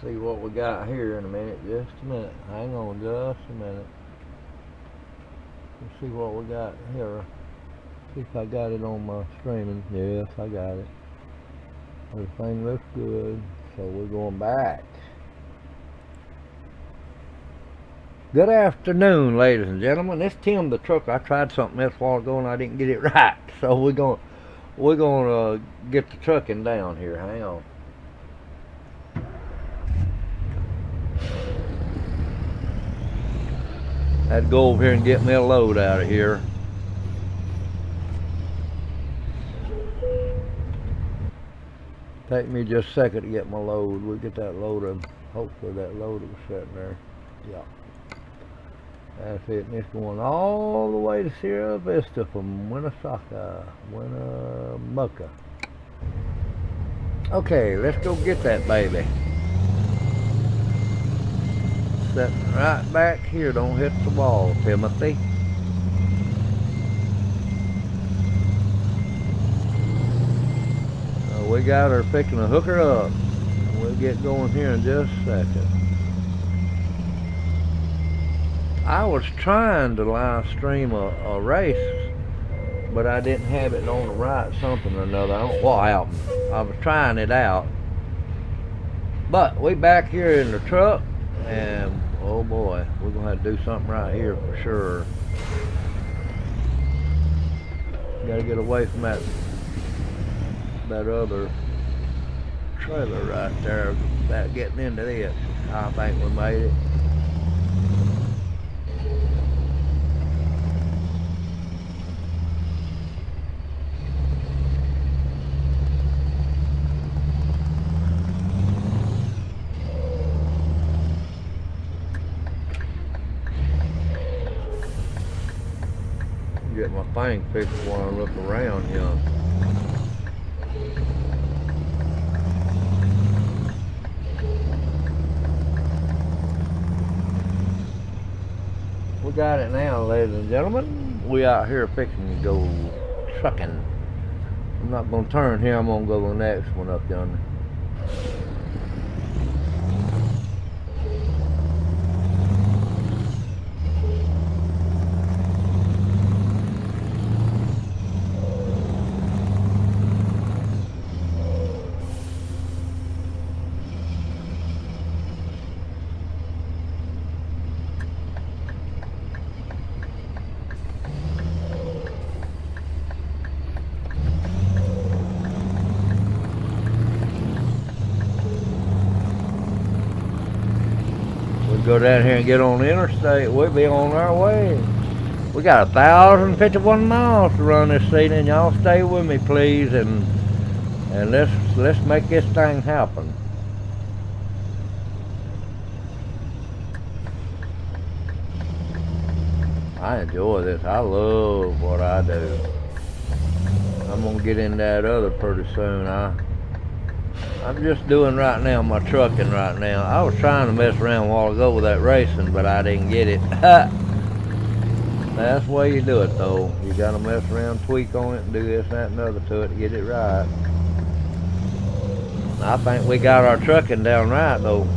see what we got here in a minute. Just a minute. Hang on just a minute. Let's see what we got here. See if I got it on my streaming. Yes, I got it. Everything looks good. So we're going back. Good afternoon, ladies and gentlemen. This Tim the trucker. I tried something else a while ago and I didn't get it right. So we're gonna get the trucking down here. Hang on. I had to go over here and get me a load out of here. Take me just a second to get my load. We'll get that load of, hopefully that load was sitting there. Yeah. That's it. And it's going all the way to Sierra Vista from Winnemucca. Okay, let's go get that baby. Sitting right back here. Don't hit the wall, Timothy. We got her picking to hook her up. We'll get going here in just a second. I was trying to live stream a race, but I didn't have it on the right something or another. I don't know what happened. I was trying it out. But we back here in the truck, and oh boy, we're gonna have to do something right here for sure. Gotta get away from that other trailer right there. About getting into this. I think we made it. Get my thing fixed while I look around here. We got it now, ladies and gentlemen. We out here fixing to go trucking. I'm not gonna turn here. I'm gonna go to the next one up yonder. Go down here and get on the interstate. We'll be on our way. We got 1,051 miles to run this season. Y'all stay with me, please, and let's make this thing happen. I enjoy this. I love what I do. I'm gonna get in that other pretty soon. I'm just doing right now my trucking right now. I was trying to mess around a while ago with that racing, but I didn't get it. That's the way you do it though. You gotta mess around, tweak on it, and do this, that, and other to it to get it right. I think we got our trucking down right though.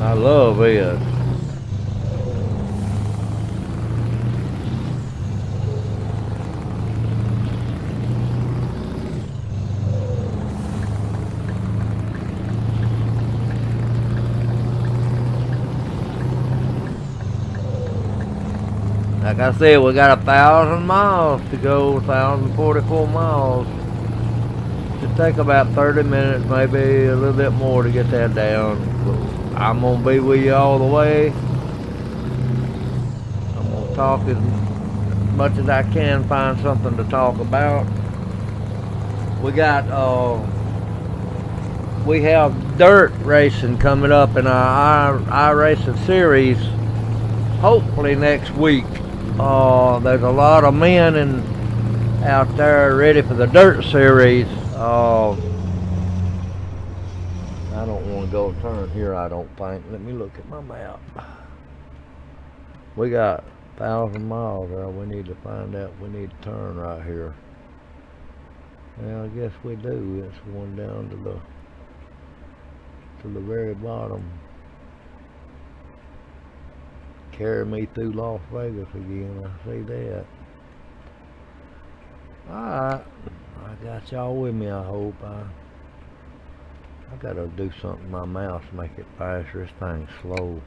I love this. Like I said, we got 1,000 miles to go, 1,044 miles. Should take about 30 minutes, maybe a little bit more to get that down. I'm gonna be with you all the way. I'm gonna talk as much as I can, find something to talk about. We have dirt racing coming up in our iRacing series, hopefully next week. There's a lot of men out there ready for the dirt series. I don't want to go turn here, I don't think. Let me look at my map. We got 1,000 miles there. We need to find out. We need to turn right here. Well, I guess we do. It's going down to the very bottom. Carry me through Las Vegas again. I see that. Alright. I got y'all with me, I hope. I gotta do something to my mouse to make it faster. This thing's slow.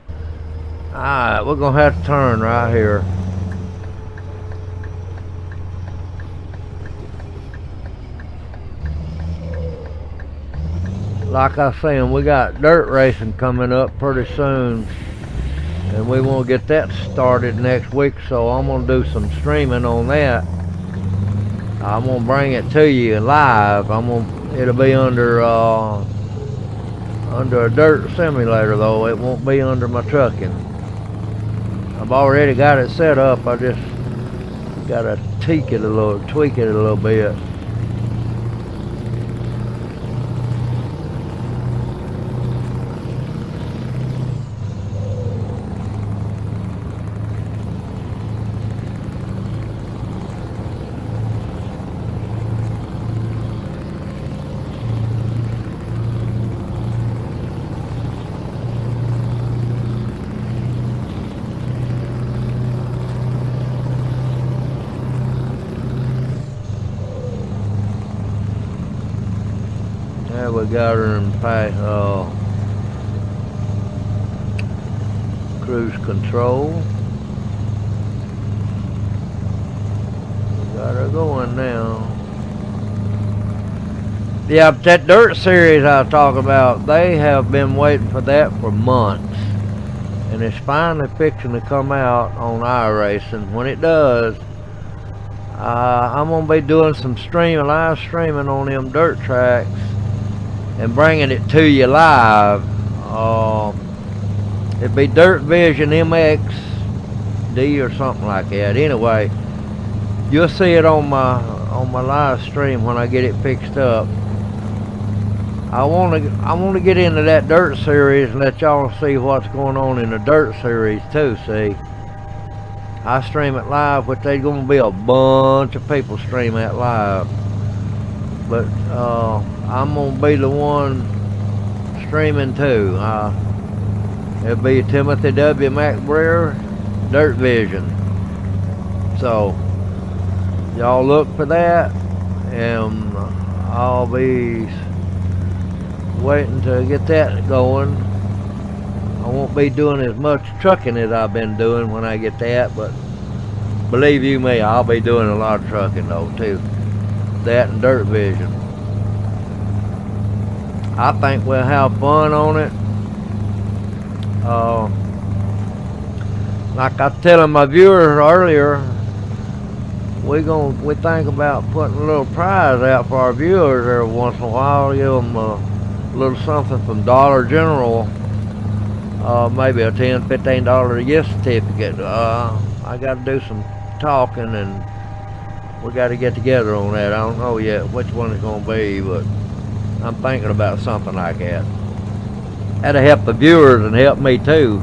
Alright, we're gonna have to turn right here. Like I was saying, we got dirt racing coming up pretty soon, and we want to get that started next week, so I'm going to do some streaming on that. I'm going to bring it to you live. It'll be under a dirt simulator though. It won't be under my trucking. I've already got it set up. I just got to tweak it a little bit. Yeah, we got her in cruise control. We got her going now. Yeah, that dirt series I was talking about, they have been waiting for that for months. And it's finally fixing to come out on iRacing. When it does, I'm going to be doing some live streaming on them dirt tracks and bringing it to you live. It'd be Dirt Vision MXD or something like that. Anyway, you'll see it on my live stream when I get it fixed up. I want to get into that dirt series and let y'all see what's going on in the dirt series too. See, I stream it live, but there's going to be a bunch of people stream that live. But I'm going to be the one streaming too. It'll be Timothy W. McBrayer, Dirt Vision. So y'all look for that, and I'll be waiting to get that going. I won't be doing as much trucking as I've been doing when I get that, but believe you me, I'll be doing a lot of trucking though too. That and Dirt Vision. I think we'll have fun on it. Like I was telling my viewers earlier, we think about putting a little prize out for our viewers every once in a while. Give them a little something from Dollar General, maybe a $10, $15 gift certificate. I got to do some talking, and we got to get together on that. I don't know yet which one it's going to be, but I'm thinking about something like that. That'll help the viewers and help me too.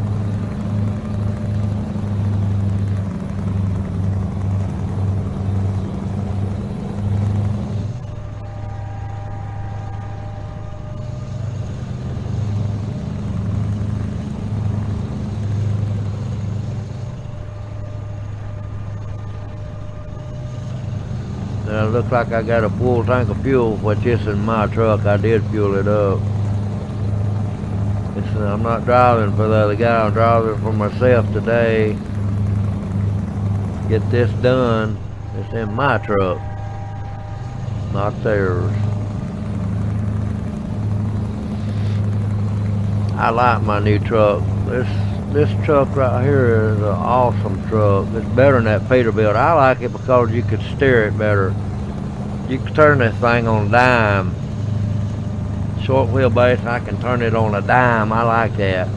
Now it looks like I got a full tank of fuel, which is in my truck. I did fuel it up. I'm not driving for the other guy, I'm driving for myself today. Get this done. It's in my truck, not theirs. I like my new truck. This truck right here is an awesome truck. It's better than that Peterbilt. I like it because you could steer it better. You can turn this thing on a dime. Short wheelbase, I can turn it on a dime. I like that.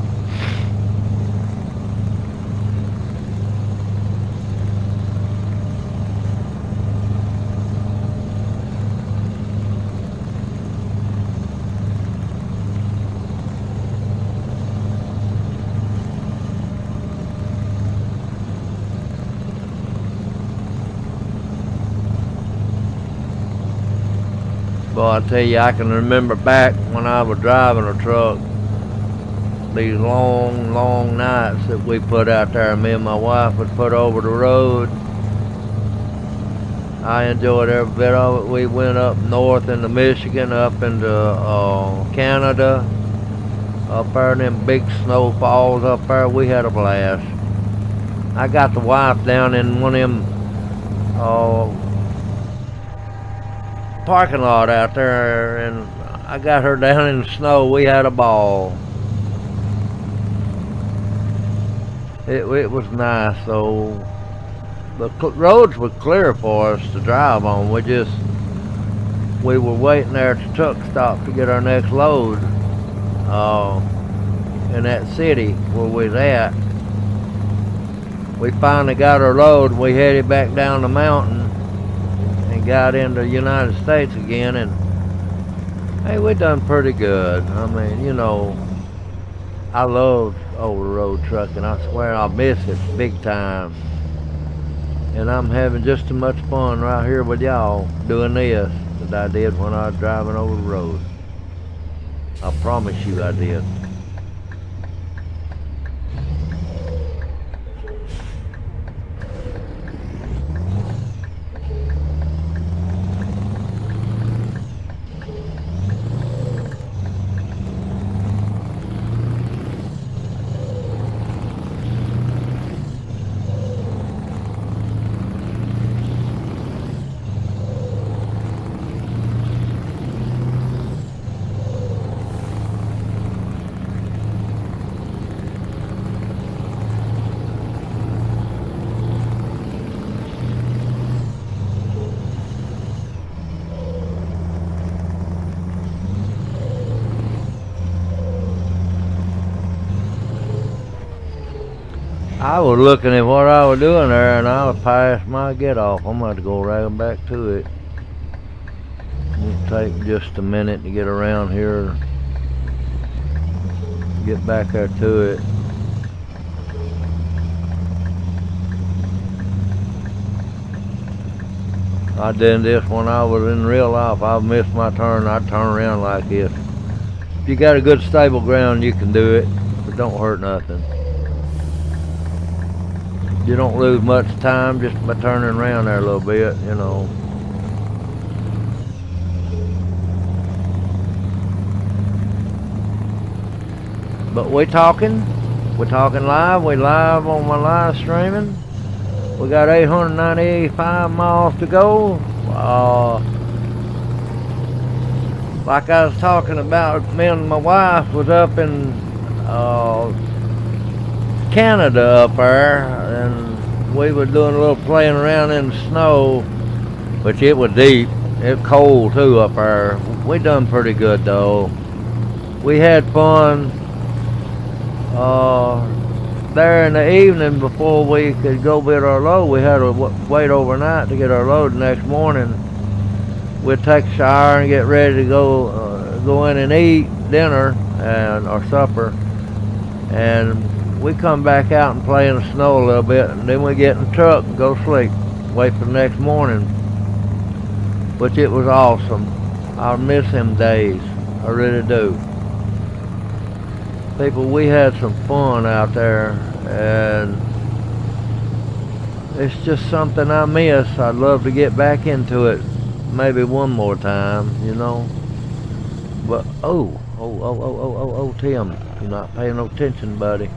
Boy, I tell you, I can remember back when I was driving a truck, these long, long nights that we put out there. Me and my wife would put over the road. I enjoyed every bit of it. We went up north into Michigan, up into Canada, up there in them big snowfalls up there. We had a blast. I got the wife down in one of them parking lot out there, and I got her down in the snow. We had a ball. It was nice. So the roads were clear for us to drive on. We were waiting there at the truck stop to get our next load in that city where we was at. We finally got our load. We headed back down the mountain and got into the United States again, and hey, we done pretty good. I mean, you know, I love over-the-road trucking. I swear I miss it big time. And I'm having just as much fun right here with y'all doing this as I did when I was driving over the road. I promise you I did. I was looking at what I was doing there, and I was past my get off. I'm going to go right back to it. It'll take just a minute to get around here, get back there to it. I did this when I was in real life. I missed my turn, I'd turn around like this. If you got a good stable ground, you can do it. It don't hurt nothing. You don't lose much time just by turning around there a little bit, you know. But we're talking live. We live on my live streaming. We got 895 miles to go. Like I was talking about, me and my wife was up in Canada up there, and we were doing a little playing around in the snow, which it was deep. It was cold too up there. We done pretty good though. We had fun there in the evening. Before we could go get our load, we had to wait overnight to get our load. The next morning we'd take a shower and get ready to go in and eat dinner and our supper, and we come back out and play in the snow a little bit, and then we get in the truck and go sleep, wait for the next morning. Which it was awesome. I miss them days, I really do. People, we had some fun out there, and it's just something I miss. I'd love to get back into it maybe one more time, you know. But oh, Tim, you're not paying no attention, buddy.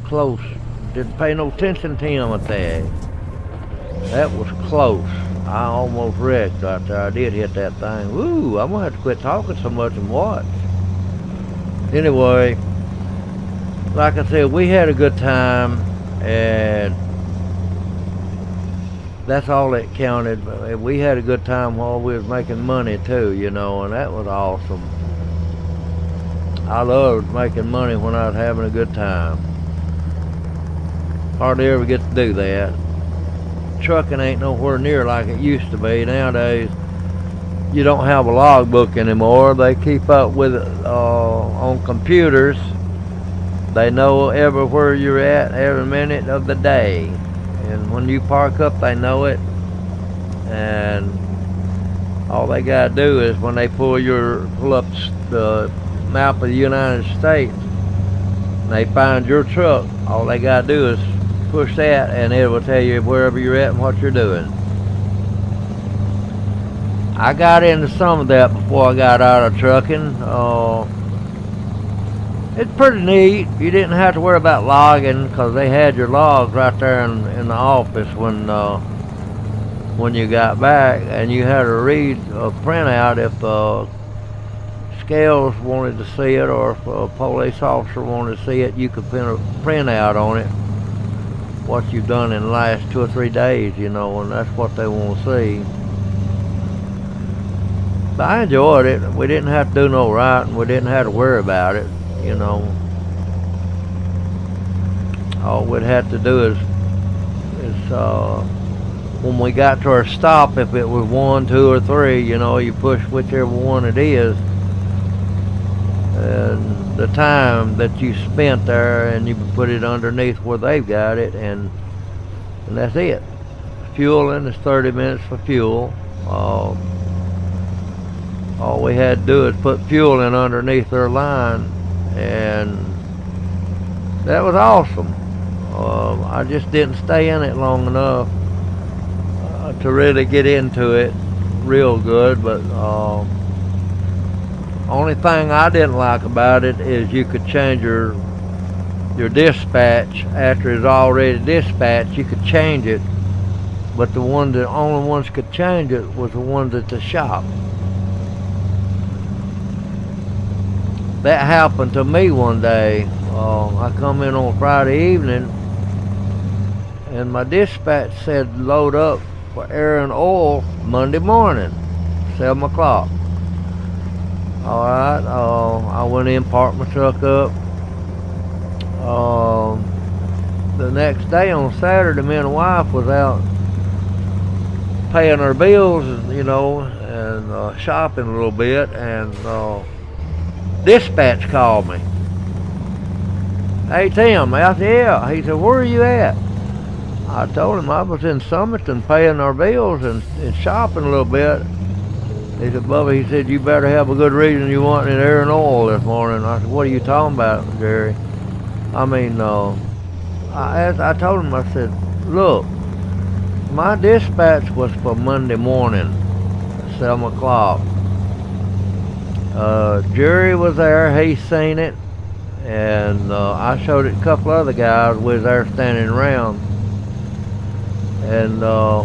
Close. Didn't pay no attention, Tim, at that. That was close. I almost wrecked right there. I did hit that thing. Woo, I'm gonna have to quit talking so much and watch. Anyway, like I said, we had a good time, and that's all that counted. We had a good time while we was making money too, you know, and that was awesome. I loved making money when I was having a good time. Hardly ever get to do that. Trucking ain't nowhere near like it used to be. Nowadays, you don't have a logbook anymore. They keep up with it on computers. They know everywhere you're at every minute of the day. And when you park up, they know it. And All they gotta do is when they pull up the map of the United States, and they find your truck, all they gotta do is push that, and it will tell you wherever you're at and what you're doing. I got into some of that before I got out of trucking. It's pretty neat. You didn't have to worry about logging because they had your logs right there in the office when you got back, and you had to read a printout if the scales wanted to see it, or if a police officer wanted to see it. You could print out on it what you've done in the last 2 or 3 days, you know, and that's what they want to see. But I enjoyed it. We didn't have to do no writing. We didn't have to worry about it, you know. All we'd have to do is when we got to our stop, if it was 1, 2, or 3, you know, you push whichever one it is, and the time that you spent there, and you put it underneath where they've got it, and that's it. Fueling is 30 minutes for fuel. All we had to do is put fuel in underneath their line, and that was awesome. I just didn't stay in it long enough to really get into it real good, but only thing I didn't like about it is you could change your dispatch after it's already dispatched. You could change it, but the only ones could change it was the ones at the shop. That happened to me one day. I come in on Friday evening, and my dispatch said load up for air and oil Monday morning, 7 o'clock. Alright, I went in, parked my truck up. The next day on Saturday, me and the wife was out paying our bills, you know, and shopping a little bit, and dispatch called me. Hey Tim, I said, yeah. He said, where are you at? I told him I was in Summerton paying our bills and shopping a little bit. He said, Bubba, he said, you better have a good reason you want an air and oil this morning. I said, what are you talking about, Jerry? I mean, I told him, I said, look, my dispatch was for Monday morning, 7 o'clock. Jerry was there, he seen it, and I showed it a couple other guys. We was there standing around, and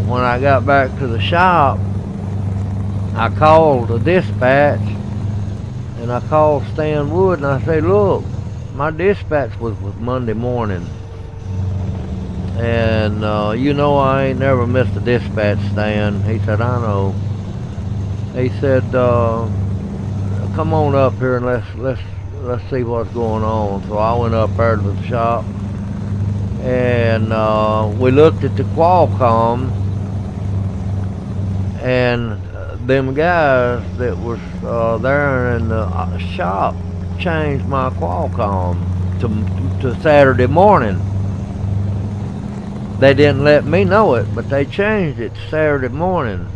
when I got back to the shop, I called the dispatch, and I called Stan Wood, and I said, look, my dispatch was Monday morning, and you know I ain't never missed a dispatch, Stan. He said, I know. He said, come on up here and let's see what's going on. So I went up there to the shop, and we looked at the Qualcomm, and them guys that was there in the shop changed my Qualcomm to Saturday morning. They didn't let me know it, but they changed it to Saturday morning.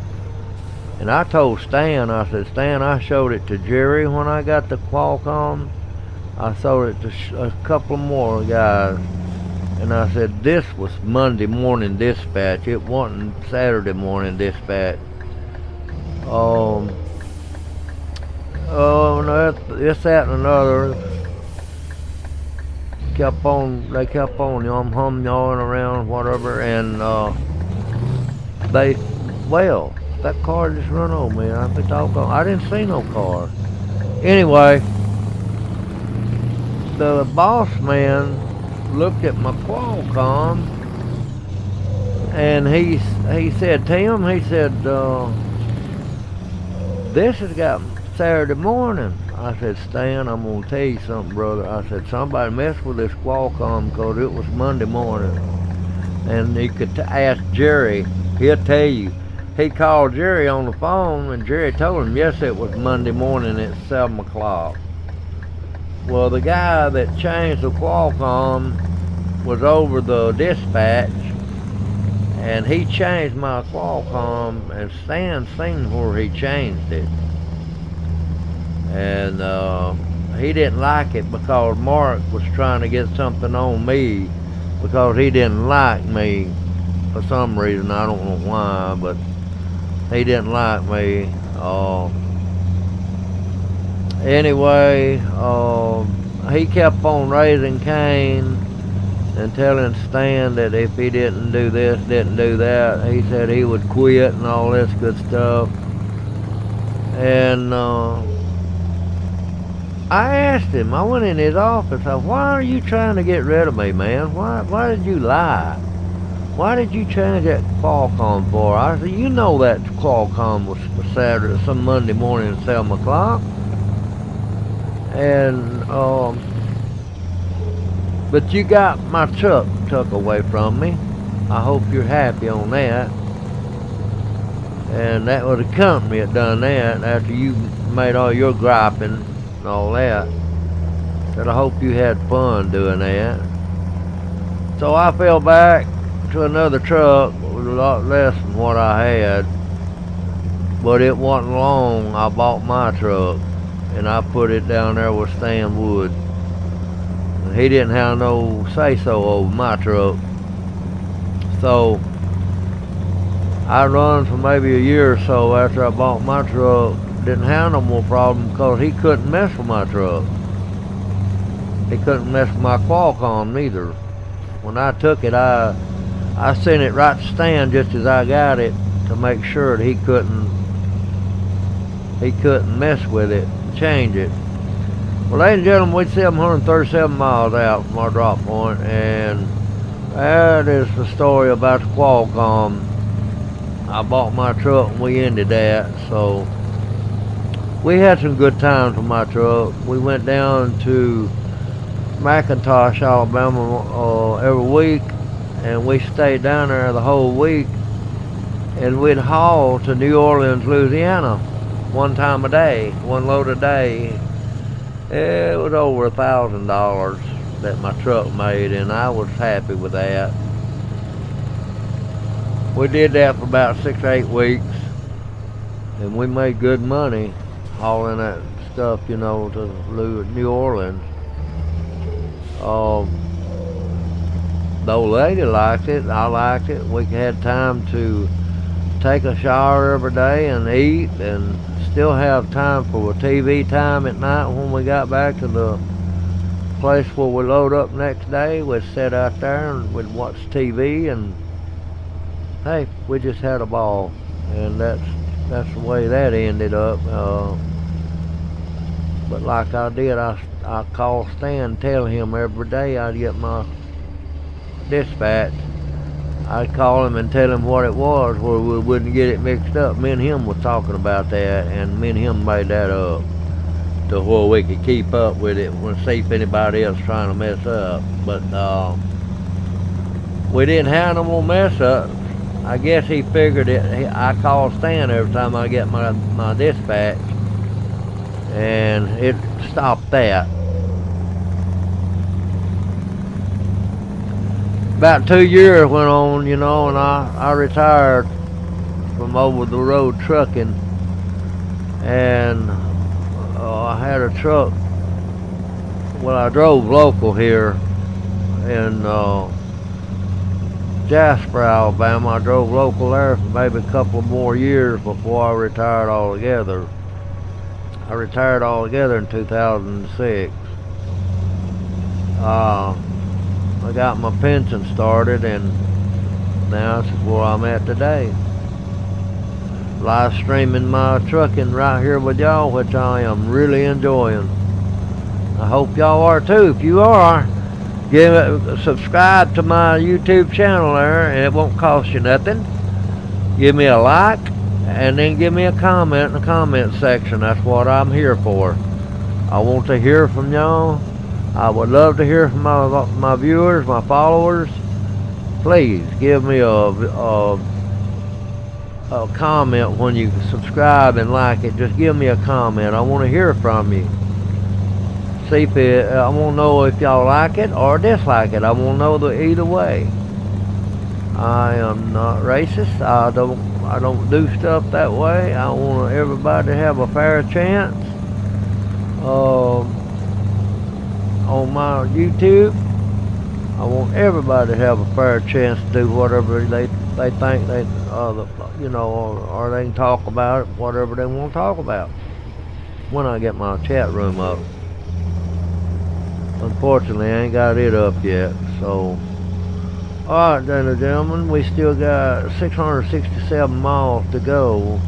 And I told Stan, I said, Stan, I showed it to Jerry when I got the Qualcomm. I showed it to a couple more guys. And I said, this was Monday morning dispatch. It wasn't Saturday morning dispatch. No, this, that, and another. They kept on humming around, whatever, and that car just run over me. I didn't see no car. Anyway, the boss man looked at my Qualcomm, and he said, Tim, he said, this has got Saturday morning. I said, Stan, I'm going to tell you something, brother. I said, somebody messed with this Qualcomm because it was Monday morning. And you could ask Jerry, he'll tell you. He called Jerry on the phone, and Jerry told him, yes, it was Monday morning at 7 o'clock. Well, the guy that changed the Qualcomm was over the dispatch, and he changed my Qualcomm, and Stan seen where he changed it, and he didn't like it because Mark was trying to get something on me because he didn't like me for some reason. I don't know why, but he didn't like me. Anyway, he kept on raising Cain and telling Stan that if he didn't do this, didn't do that, he said he would quit and all this good stuff. And I asked him, I went in his office, I said, why are you trying to get rid of me, man? Why did you lie? Why did you change that Qualcomm for? I said, you know that Qualcomm was for Saturday, some Monday morning at 7 o'clock. And, but you got my truck took away from me. I hope you're happy on that. And that was the company that done that after you made all your griping and all that. Said I hope you had fun doing that. So I fell back to another truck with a lot less than what I had. But it wasn't long I bought my truck and I put it down there with Stan Wood. And he didn't have no say-so over my truck. So I run for maybe a year or so after I bought my truck. Didn't have no more problem because he couldn't mess with my truck. He couldn't mess with my Qualcomm neither. When I took it, I sent it right to Stan just as I got it to make sure that he couldn't mess with it, change it. Well, ladies and gentlemen, we're 737 miles out from our drop point, and that is the story about the Qualcomm. I bought my truck and we ended that. So we had some good times with my truck. We went down to McIntosh, Alabama every week, and we stayed down there the whole week, and we'd haul to New Orleans, Louisiana one time a day, one load a day. It was over $1,000 that my truck made, and I was happy with that. We did that for about 6 or 8 weeks, and we made good money hauling that stuff, you know, to New Orleans. The old lady liked it, I liked it. We had time to take a shower every day and eat, and still have time for a TV time at night. When we got back to the place where we load up next day, we'd sit out there and we'd watch TV, and hey, we just had a ball. And that's the way that ended up. But like I did, I called Stan, tell him every day I'd get my dispatch. I'd call him and tell him what it was, where we wouldn't get it mixed up. Me and him was talking about that, and me and him made that up to where we could keep up with it and see if anybody else trying to mess up. But we didn't have no more mess ups. I guess he figured it. I called Stan every time I get my dispatch, and it stopped that. About 2 years went on, you know, and I retired from over the road trucking, and I had a truck. Well, I drove local here in Jasper, Alabama. I drove local there for maybe a couple more years before I retired altogether. I retired altogether in 2006. I got my pension started, and now this is where I'm at today. Live streaming my trucking right here with y'all, which I am really enjoying. I hope y'all are too. If you are, subscribe to my YouTube channel there, and it won't cost you nothing. Give me a like, and then give me a comment in the comment section. That's what I'm here for. I want to hear from y'all. I would love to hear from my viewers, my followers. Please give me a comment when you subscribe and like it. Just give me a comment. I want to hear from you. See if I want to know if y'all like it or dislike it. I want to know either way. I am not racist. I don't do stuff that way. I want everybody to have a fair chance. On my YouTube, I want everybody to have a fair chance to do whatever they think they or they can talk about it, whatever they want to talk about. When I get my chat room up, unfortunately, I ain't got it up yet. So, all right, then, gentlemen, we still got 667 miles to go.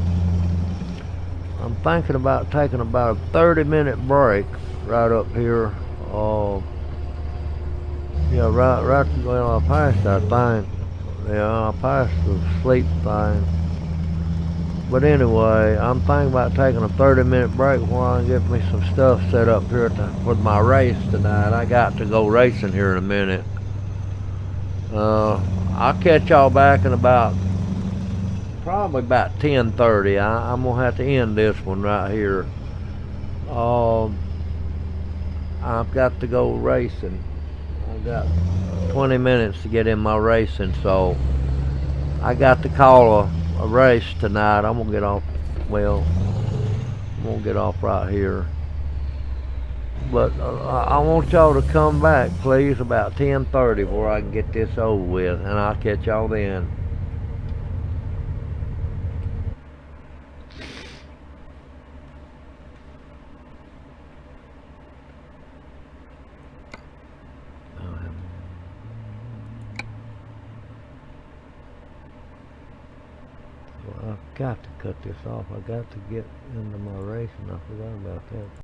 I'm thinking about taking about a 30-minute break right up here. Yeah, right. Well, I passed that thing. Yeah, I passed the sleep thing. But anyway, I'm thinking about taking a 30-minute break while I get me some stuff set up here for my race tonight. I got to go racing here in a minute. I'll catch y'all back in probably about 10:30. I'm gonna have to end this one right here. Um, I've got to go racing. I've got 20 minutes to get in my racing, so I got to call a race tonight. I'm gonna get off. Well, I'm gonna get off right here. But I want y'all to come back, please, about 10:30 before I can get this over with, and I'll catch y'all then. Well, I've got to cut this off. I got to get into my racing. I forgot about that.